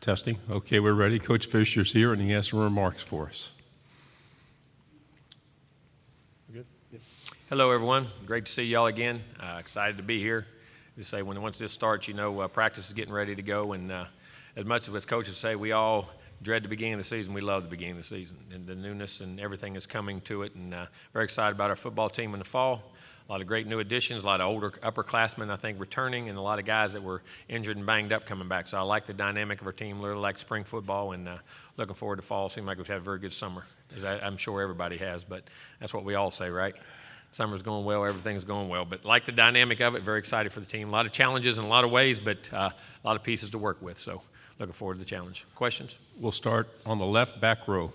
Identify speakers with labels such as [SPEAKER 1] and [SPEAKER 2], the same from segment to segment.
[SPEAKER 1] Testing. Okay, we're ready. Coach Fisher's here, and he has some remarks for us.
[SPEAKER 2] Good? Yeah.
[SPEAKER 3] Hello, everyone. Great to see y'all again. Excited to be here. To say once this starts, practice is getting ready to go, and as much as coaches say, we all dread the beginning of the season. We love the beginning of the season and the newness and everything that's coming to it, and very excited about our football team in the fall. A lot of great new additions, a lot of older upperclassmen, I think, returning, and a lot of guys that were injured and banged up coming back. So I like the dynamic of our team, literally like spring football, and looking forward to fall. Seems like we've had a very good summer, as I'm sure everybody has, but that's what we all say, right? Summer's going well, everything's going well. But like the dynamic of it, very excited for the team. A lot of challenges in a lot of ways, but a lot of pieces to work with. So looking forward to the challenge. Questions?
[SPEAKER 1] We'll start on the left back row.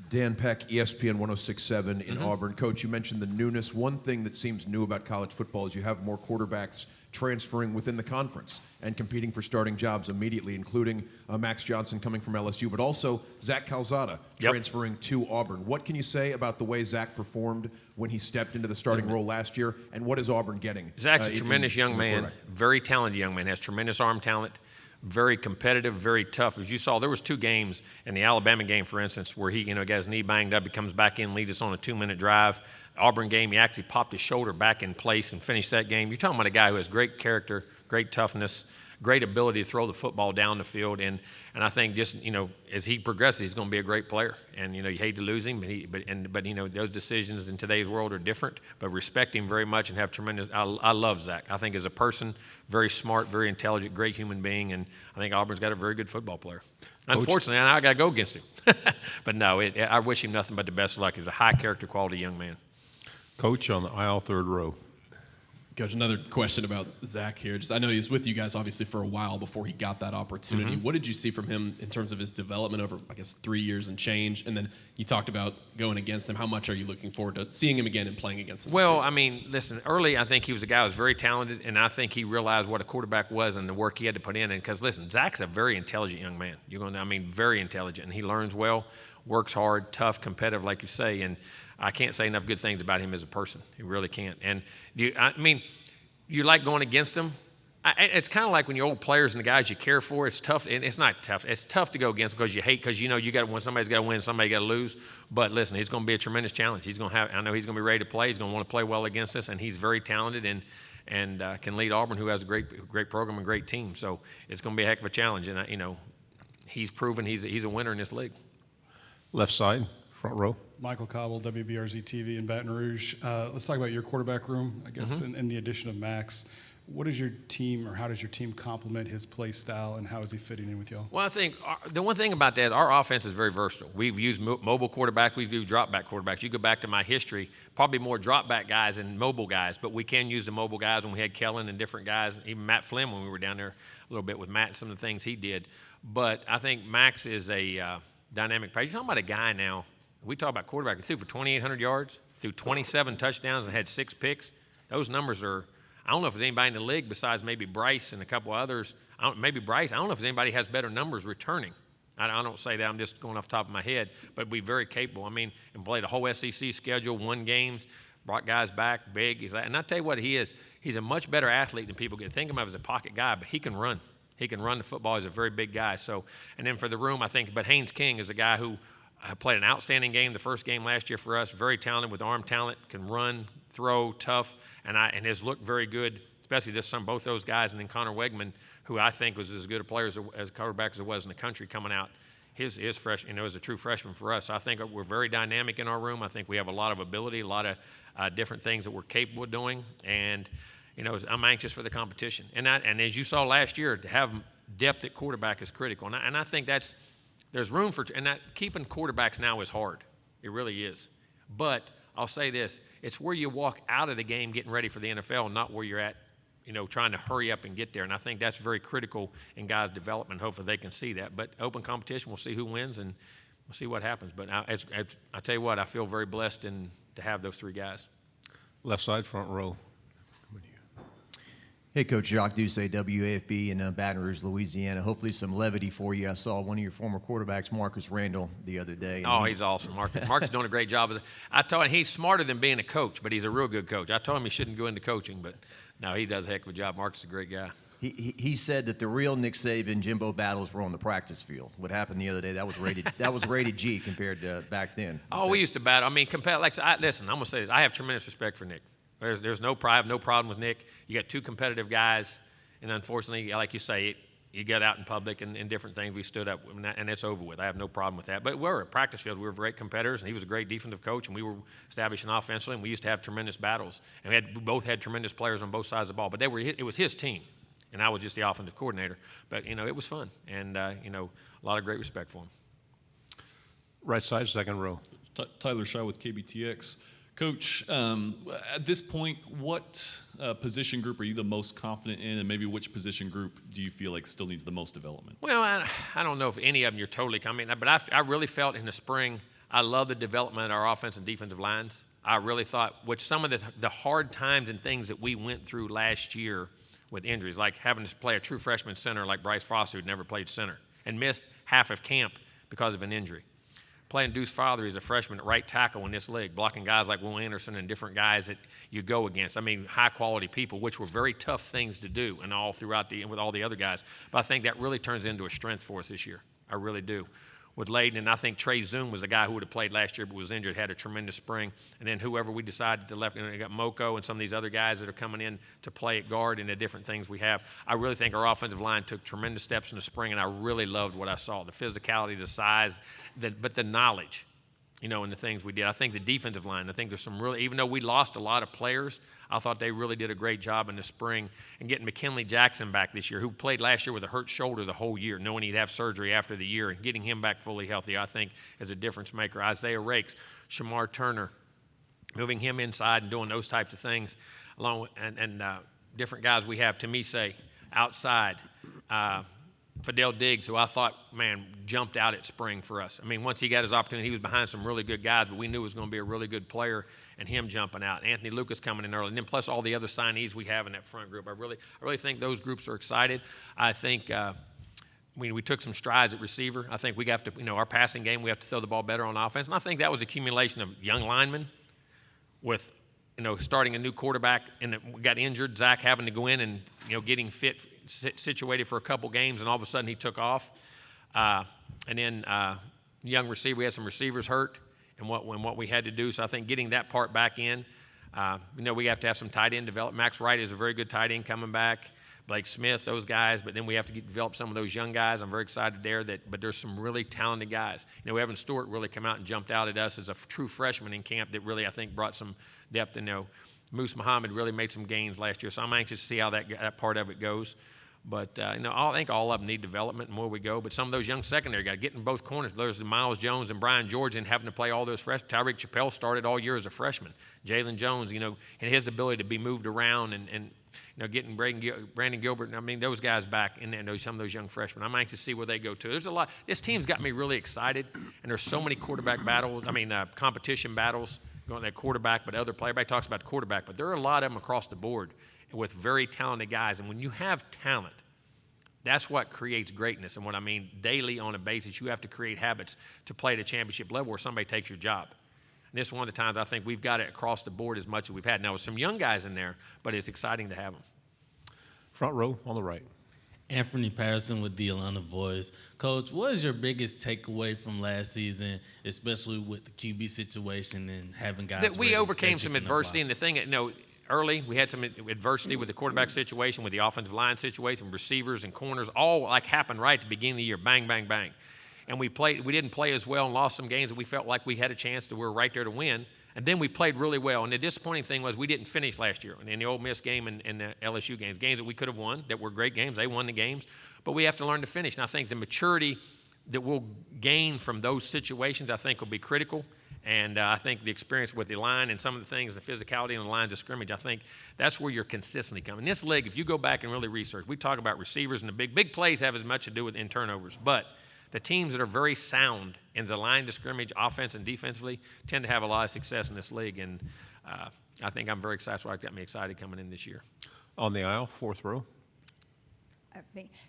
[SPEAKER 4] Dan Peck, ESPN 106.7 in Auburn. Coach, you mentioned the newness. One thing that seems new about college football is you have more quarterbacks transferring within the conference and competing for starting jobs immediately, including Max Johnson coming from LSU, but also Zach Calzada transferring to Auburn. What can you say about the way Zach performed when he stepped into the starting role last year, and what is Auburn getting?
[SPEAKER 3] Zach's a tremendous young man, very talented young man, has tremendous arm talent. Very competitive, very tough. As you saw, there was 2 games in the Alabama game, for instance, where he, got his knee banged up. He comes back in, leads us on a 2-minute drive. The Auburn game, he actually popped his shoulder back in place and finished that game. You're talking about a guy who has great character, great toughness, great ability to throw the football down the field. And I think just, as he progresses, he's going to be a great player. And, you hate to lose him, but those decisions in today's world are different. But respect him very much and have tremendous – I love Zach. I think as a person, very smart, very intelligent, great human being. And I think Auburn's got a very good football player. Unfortunately, I got to go against him. But no, I wish him nothing but the best of luck. He's a high-character, quality young man.
[SPEAKER 1] Coach on the aisle, third row.
[SPEAKER 2] Coach, another question about Zach here. I know he was with you guys obviously for a while before he got that opportunity. What did you see from him in terms of his development over, 3 years and change? And then you talked about going against him. How much are you looking forward to seeing him again and playing against him?
[SPEAKER 3] Well, listen, early I think he was a guy who was very talented, and I think he realized what a quarterback was and the work he had to put in. And because, listen, Zach's a very intelligent young man. Very intelligent, and he learns well, works hard, tough, competitive, like you say, and I can't say enough good things about him as a person. You really can't. And you like going against him. It's kind of like when you're old players and the guys you care for. It's tough. And it's not tough. It's tough to go against because you hate, because you got to win. Somebody's got to win. Somebody got to lose. But listen, he's going to be a tremendous challenge. I know he's going to be ready to play. He's going to want to play well against us, and he's very talented and can lead Auburn, who has a great program and great team. So it's going to be a heck of a challenge. And he's proven he's a winner in this league.
[SPEAKER 1] Left side, front row.
[SPEAKER 5] Michael Cobble, WBRZ TV in Baton Rouge. Let's talk about your quarterback room, I guess, and the addition of Max. What is your team, or how does your team complement his play style, and how is he fitting in with y'all?
[SPEAKER 3] Well, I think the one thing about that, our offense is very versatile. We've used mobile quarterbacks. We've used drop-back quarterbacks. You go back to my history, probably more drop-back guys than mobile guys, but we can use the mobile guys when we had Kellen and different guys, even Matt Flynn when we were down there a little bit with Matt and some of the things he did. But I think Max is a dynamic player. You're talking about a guy now, we talk about quarterback, he threw for 2,800 yards, threw 27 touchdowns, and had 6 picks. Those numbers are, I don't know if there's anybody in the league besides maybe Bryce and a couple others. Maybe Bryce. I don't know if anybody has better numbers returning. I don't say that. I'm just going off the top of my head. But be very capable. And played a whole SEC schedule, won games, brought guys back, big. And I tell you what he is. He's a much better athlete than people get. Think of him as a pocket guy, but he can run. He can run the football. He's a very big guy. So, and then for the room, I think, but Haynes King is a guy who played an outstanding game the first game last year for us, very talented with arm talent, can run, throw, tough, and has looked very good, especially both those guys, and then Connor Wegman, who I think was as good a player as a quarterback as it was in the country coming out. His fresh, as a true freshman for us. So I think we're very dynamic in our room. I think we have a lot of ability, a lot of different things that we're capable of doing, and I'm anxious for the competition. And as you saw last year, to have depth at quarterback is critical, and I think there's room for, and that keeping quarterbacks now is hard. It really is. But I'll say this, it's where you walk out of the game getting ready for the NFL, not where you're at, trying to hurry up and get there. And I think that's very critical in guys' development. Hopefully they can see that. But open competition, we'll see who wins, and we'll see what happens. But I tell you what, I feel very blessed to have those 3 guys.
[SPEAKER 1] Left side, front row.
[SPEAKER 6] Hey, Coach Jacques Doucet, WAFB in Baton Rouge, Louisiana. Hopefully some levity for you. I saw one of your former quarterbacks, Marcus Randall, the other day.
[SPEAKER 3] Oh, he's awesome. Marcus is doing a great job. I told him he's smarter than being a coach, but he's a real good coach. I told him he shouldn't go into coaching, but no, he does a heck of a job. Marcus is a great guy.
[SPEAKER 6] He said that the real Nick Saban Jimbo battles were on the practice field. What happened the other day, that was rated G compared to back then.
[SPEAKER 3] Oh, we used to battle. I mean, listen, I'm gonna say this. I have tremendous respect for Nick. There's no pride, no problem with Nick. You got two competitive guys, and unfortunately, like you say, you get out in public and different things. We stood up, and it's over with. I have no problem with that. But we're at practice field. We were great competitors, and he was a great defensive coach, and we were establishing offensively, and we used to have tremendous battles. And we both had tremendous players on both sides of the ball. But it was his team, and I was just the offensive coordinator. But it was fun, and a lot of great respect for him.
[SPEAKER 1] Right side, second row.
[SPEAKER 7] Tyler Shaw with KBTX. Coach, at this point, what position group are you the most confident in, and maybe which position group do you feel like still needs the most development?
[SPEAKER 3] Well, I don't know if any of them you're totally coming, but I really felt in the spring, I love the development of our offense and defensive lines. I really thought, which some of the hard times and things that we went through last year with injuries, like having to play a true freshman center like Bryce Foster, who'd never played center, and missed half of camp because of an injury. Playing Deuce Father as a freshman at right tackle in this league, blocking guys like Will Anderson and different guys that you go against. I mean, high-quality people, which were very tough things to do and all throughout with all the other guys. But I think that really turns into a strength for us this year. I really do. With Layden, and I think Trey Zoom was the guy who would have played last year but was injured, had a tremendous spring. And then whoever we decided to left, we got Moko and some of these other guys that are coming in to play at guard and the different things we have. I really think our offensive line took tremendous steps in the spring, and I really loved what I saw, the physicality, the size, but the knowledge. And the things we did. I think the defensive line, I think there's some really, even though we lost a lot of players, I thought they really did a great job in the spring. And getting McKinley Jackson back this year, who played last year with a hurt shoulder the whole year, knowing he'd have surgery after the year, and getting him back fully healthy, I think is a difference maker. Isaiah Rakes, Shamar Turner, moving him inside and doing those types of things, along with, and different guys we have, Tamise outside, Fidel Diggs, who I thought, jumped out at spring for us. I mean, once he got his opportunity, he was behind some really good guys, but we knew he was going to be a really good player, and him jumping out. Anthony Lucas coming in early, and then plus all the other signees we have in that front group. I really think those groups are excited. I think we took some strides at receiver. I think we have to, our passing game, we have to throw the ball better on offense. And I think that was accumulation of young linemen with, starting a new quarterback, and we got injured, Zach having to go in and, getting situated for a couple games, and all of a sudden he took off. And then young receiver, we had some receivers hurt and what we had to do. So I think getting that part back in, we have to have some tight end develop. Max Wright is a very good tight end coming back. Blake Smith, those guys, but then we have to develop some of those young guys. I'm very excited there, but there's some really talented guys. Evan Stewart really come out and jumped out at us as a true freshman in camp that really, I think, brought some depth. Moose Muhammad really made some gains last year, so I'm anxious to see how that part of it goes. But, I think all of them need development and more we go. But some of those young secondary guys, getting both corners, there's Miles Jones and Brian George, and having to play all those freshmen. Tyreek Chappelle started all year as a freshman. Jalen Jones, and his ability to be moved around and getting Brandon Gilbert, those guys back, and some of those young freshmen. I'm anxious to see where they go to. There's a lot. This team's got me really excited, and there's so many quarterback battles, competition battles going to that quarterback, but other player. Everybody talks about the quarterback, but there are a lot of them across the board with very talented guys. And when you have talent, that's what creates greatness. And what I mean, daily on a basis, you have to create habits to play at a championship level where somebody takes your job. And this is one of the times I think we've got it across the board as much as we've had. Now, with some young guys in there, but it's exciting to have them.
[SPEAKER 1] Front row on the right.
[SPEAKER 8] Anthony Patterson with the Atlanta Voice. Coach, what is your biggest takeaway from last season, especially with the QB situation and having guys
[SPEAKER 3] that we overcame some adversity, and the thing, early we had some adversity with the quarterback situation, with the offensive line situation, receivers and corners, all happened right at the beginning of the year, bang, bang, bang. And we didn't play as well and lost some games that we felt like we had a chance we were right there to win. And then we played really well. And the disappointing thing was we didn't finish last year in the Ole Miss game and the LSU games that we could have won, that were great games. They won the games. But we have to learn to finish. And I think the maturity that we'll gain from those situations, I think, will be critical. And I think the experience with the line and some of the things, the physicality in the lines of scrimmage, I think that's where you're consistently coming. In this league, if you go back and really research, we talk about receivers, and the big plays have as much to do with in turnovers. But the teams that are very sound in the line to scrimmage, offense and defensively, tend to have a lot of success in this league. And I think I'm very excited. That's what got me excited coming in this year.
[SPEAKER 1] On the aisle, fourth row.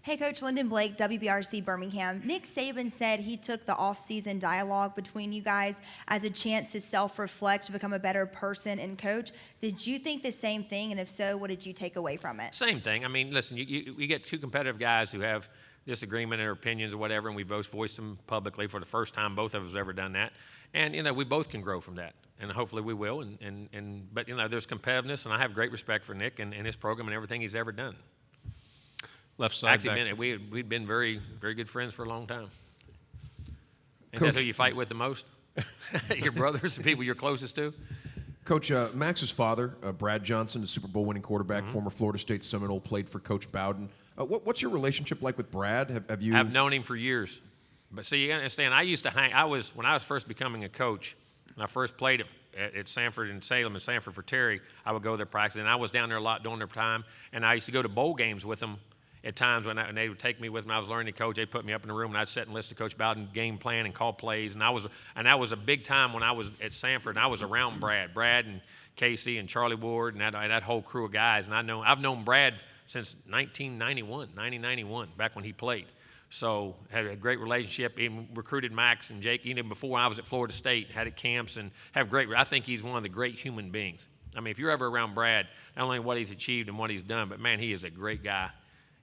[SPEAKER 9] Hey, Coach, Lyndon Blake, WBRC Birmingham. Nick Saban said he took the off-season dialogue between you guys as a chance to self-reflect, to become a better person and coach. Did you think the same thing? And if so, what did you take away from it?
[SPEAKER 3] Same thing. I mean, listen, you get two competitive guys who have disagreement or opinions or whatever, and we both voiced them publicly for the first time. Both of us have ever done that. And, we both can grow from that. And hopefully we will. But, there's competitiveness, and I have great respect for Nick and his program and everything he's ever done.
[SPEAKER 1] Left side
[SPEAKER 3] Actually,
[SPEAKER 1] back.
[SPEAKER 3] we'd been very, very good friends for a long time. Ain't
[SPEAKER 4] Coach-
[SPEAKER 3] that who you fight with the most? Your brothers, the people you're closest to?
[SPEAKER 4] Coach, Max's father, Brad Johnson, a Super Bowl winning quarterback, former Florida State Seminole, played for Coach Bowden. What's your relationship like with Brad? Have you?
[SPEAKER 3] I've known him for years. But see, you understand, when I was first becoming a coach, when I first played at Sanford and Salem and Sanford for Terry, I would go there practice, and I was down there a lot during their time, and I used to go to bowl games with them at times when they would take me with them. I was learning to coach. They'd put me up in the room, and I'd sit and listen to Coach Bowden game plan and call plays. And that was a big time when I was at Sanford, and I was around Brad and Casey and Charlie Ward and that whole crew of guys. And I've known Brad since 1991, back when he played. So had a great relationship. Even recruited Max and Jake even before I was at Florida State. Had at camps and I think he's one of the great human beings. I mean, if you're ever around Brad, not only what he's achieved and what he's done, but man, he is a great guy.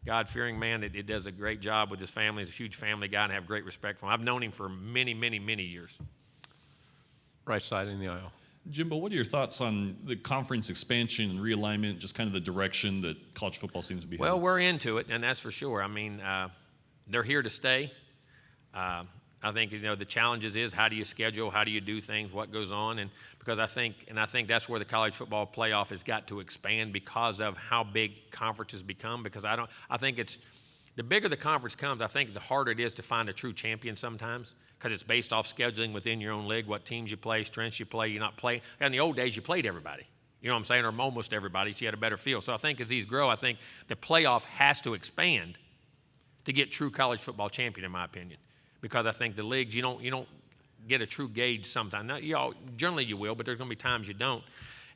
[SPEAKER 3] God-fearing man that does a great job with his family. He's a huge family guy, and I have great respect for him. I've known him for many, many, many years.
[SPEAKER 1] Right side in the aisle.
[SPEAKER 7] Jimbo, what are your thoughts on the conference expansion and realignment, just kind of the direction that college football seems to be
[SPEAKER 3] Well,
[SPEAKER 7] headed?
[SPEAKER 3] we're into it, and that's for sure. I mean, they're here to stay. I think the challenges is how do you schedule, how do you do things, what goes on, and because I think that's where the college football playoff has got to expand because of how big conferences become. Because I think it's the bigger the conference comes, I think the harder it is to find a true champion sometimes because it's based off scheduling within your own league, what teams you play, strengths you play. You're not playing. In the old days, you played everybody. You know what I'm saying, or almost everybody, so you had a better feel. So I think as these grow, I think the playoff has to expand to get true college football champion, in my opinion. Because I think the leagues, you don't get a true gauge sometimes. Now, generally you will, but there's going to be times you don't.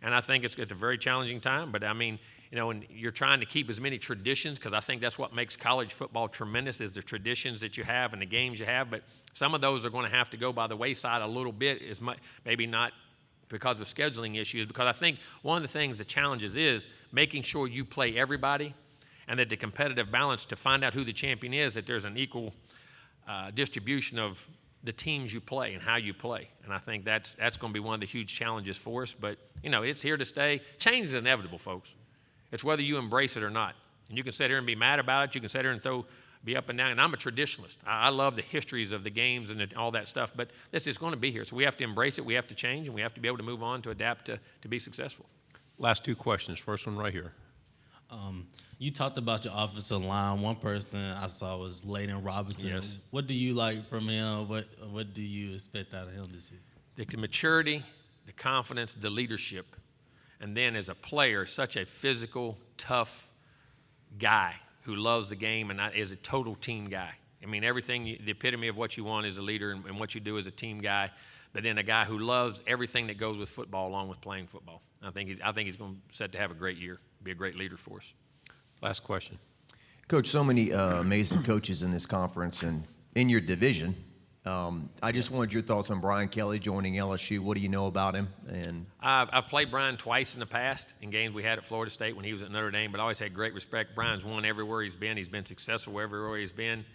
[SPEAKER 3] And I think it's a very challenging time. But I mean, and you're trying to keep as many traditions because I think that's what makes college football tremendous is the traditions that you have and the games you have. But some of those are going to have to go by the wayside a little bit, as much, maybe not because of scheduling issues. Because I think one of the things, the challenges is making sure you play everybody and that the competitive balance to find out who the champion is, that there's an equal distribution of the teams you play and how you play. And I think that's going to be one of the huge challenges for us. But, it's here to stay. Change is inevitable, folks. It's whether you embrace it or not. And you can sit here and be mad about it. You can sit here and be up and down. And I'm a traditionalist. I love the histories of the games and all that stuff. But this is going to be here. So we have to embrace it. We have to change. And we have to be able to move on to adapt to be successful.
[SPEAKER 1] Last two questions. First one right here.
[SPEAKER 8] You talked about your offensive line. One person I saw was Layden Robinson.
[SPEAKER 3] Yes.
[SPEAKER 8] What do you like from him? What do you expect out of him this season?
[SPEAKER 3] The maturity, the confidence, the leadership. And then as a player, such a physical, tough guy who loves the game and is a total team guy. I mean, the epitome of what you want as a leader and what you do as a team guy, but then a guy who loves everything that goes with football along with playing football. I think he's going to set to have a great year, be a great leader for us.
[SPEAKER 1] Last question.
[SPEAKER 6] Coach, so many amazing coaches in this conference and in your division. I just wanted your thoughts on Brian Kelly joining LSU. What do you know about him? And
[SPEAKER 3] I've played Brian twice in the past in games we had at Florida State when he was at Notre Dame, but I always had great respect. Brian's won everywhere he's been. He's been successful everywhere he's been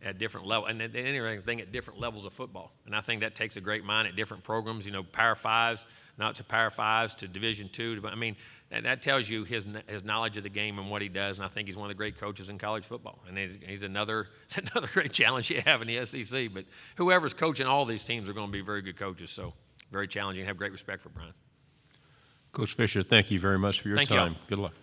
[SPEAKER 3] at different levels, and anything at different levels of football. And I think that takes a great mind at different programs, Power Fives, not to Power Fives, to Division II. I mean, that tells you his knowledge of the game and what he does, and I think he's one of the great coaches in college football. And he's another great challenge you have in the SEC. But whoever's coaching all these teams are going to be very good coaches, so very challenging. Have great respect for Brian.
[SPEAKER 1] Coach Fisher, thank you very much for your
[SPEAKER 3] Thank you all.
[SPEAKER 1] time. Good luck.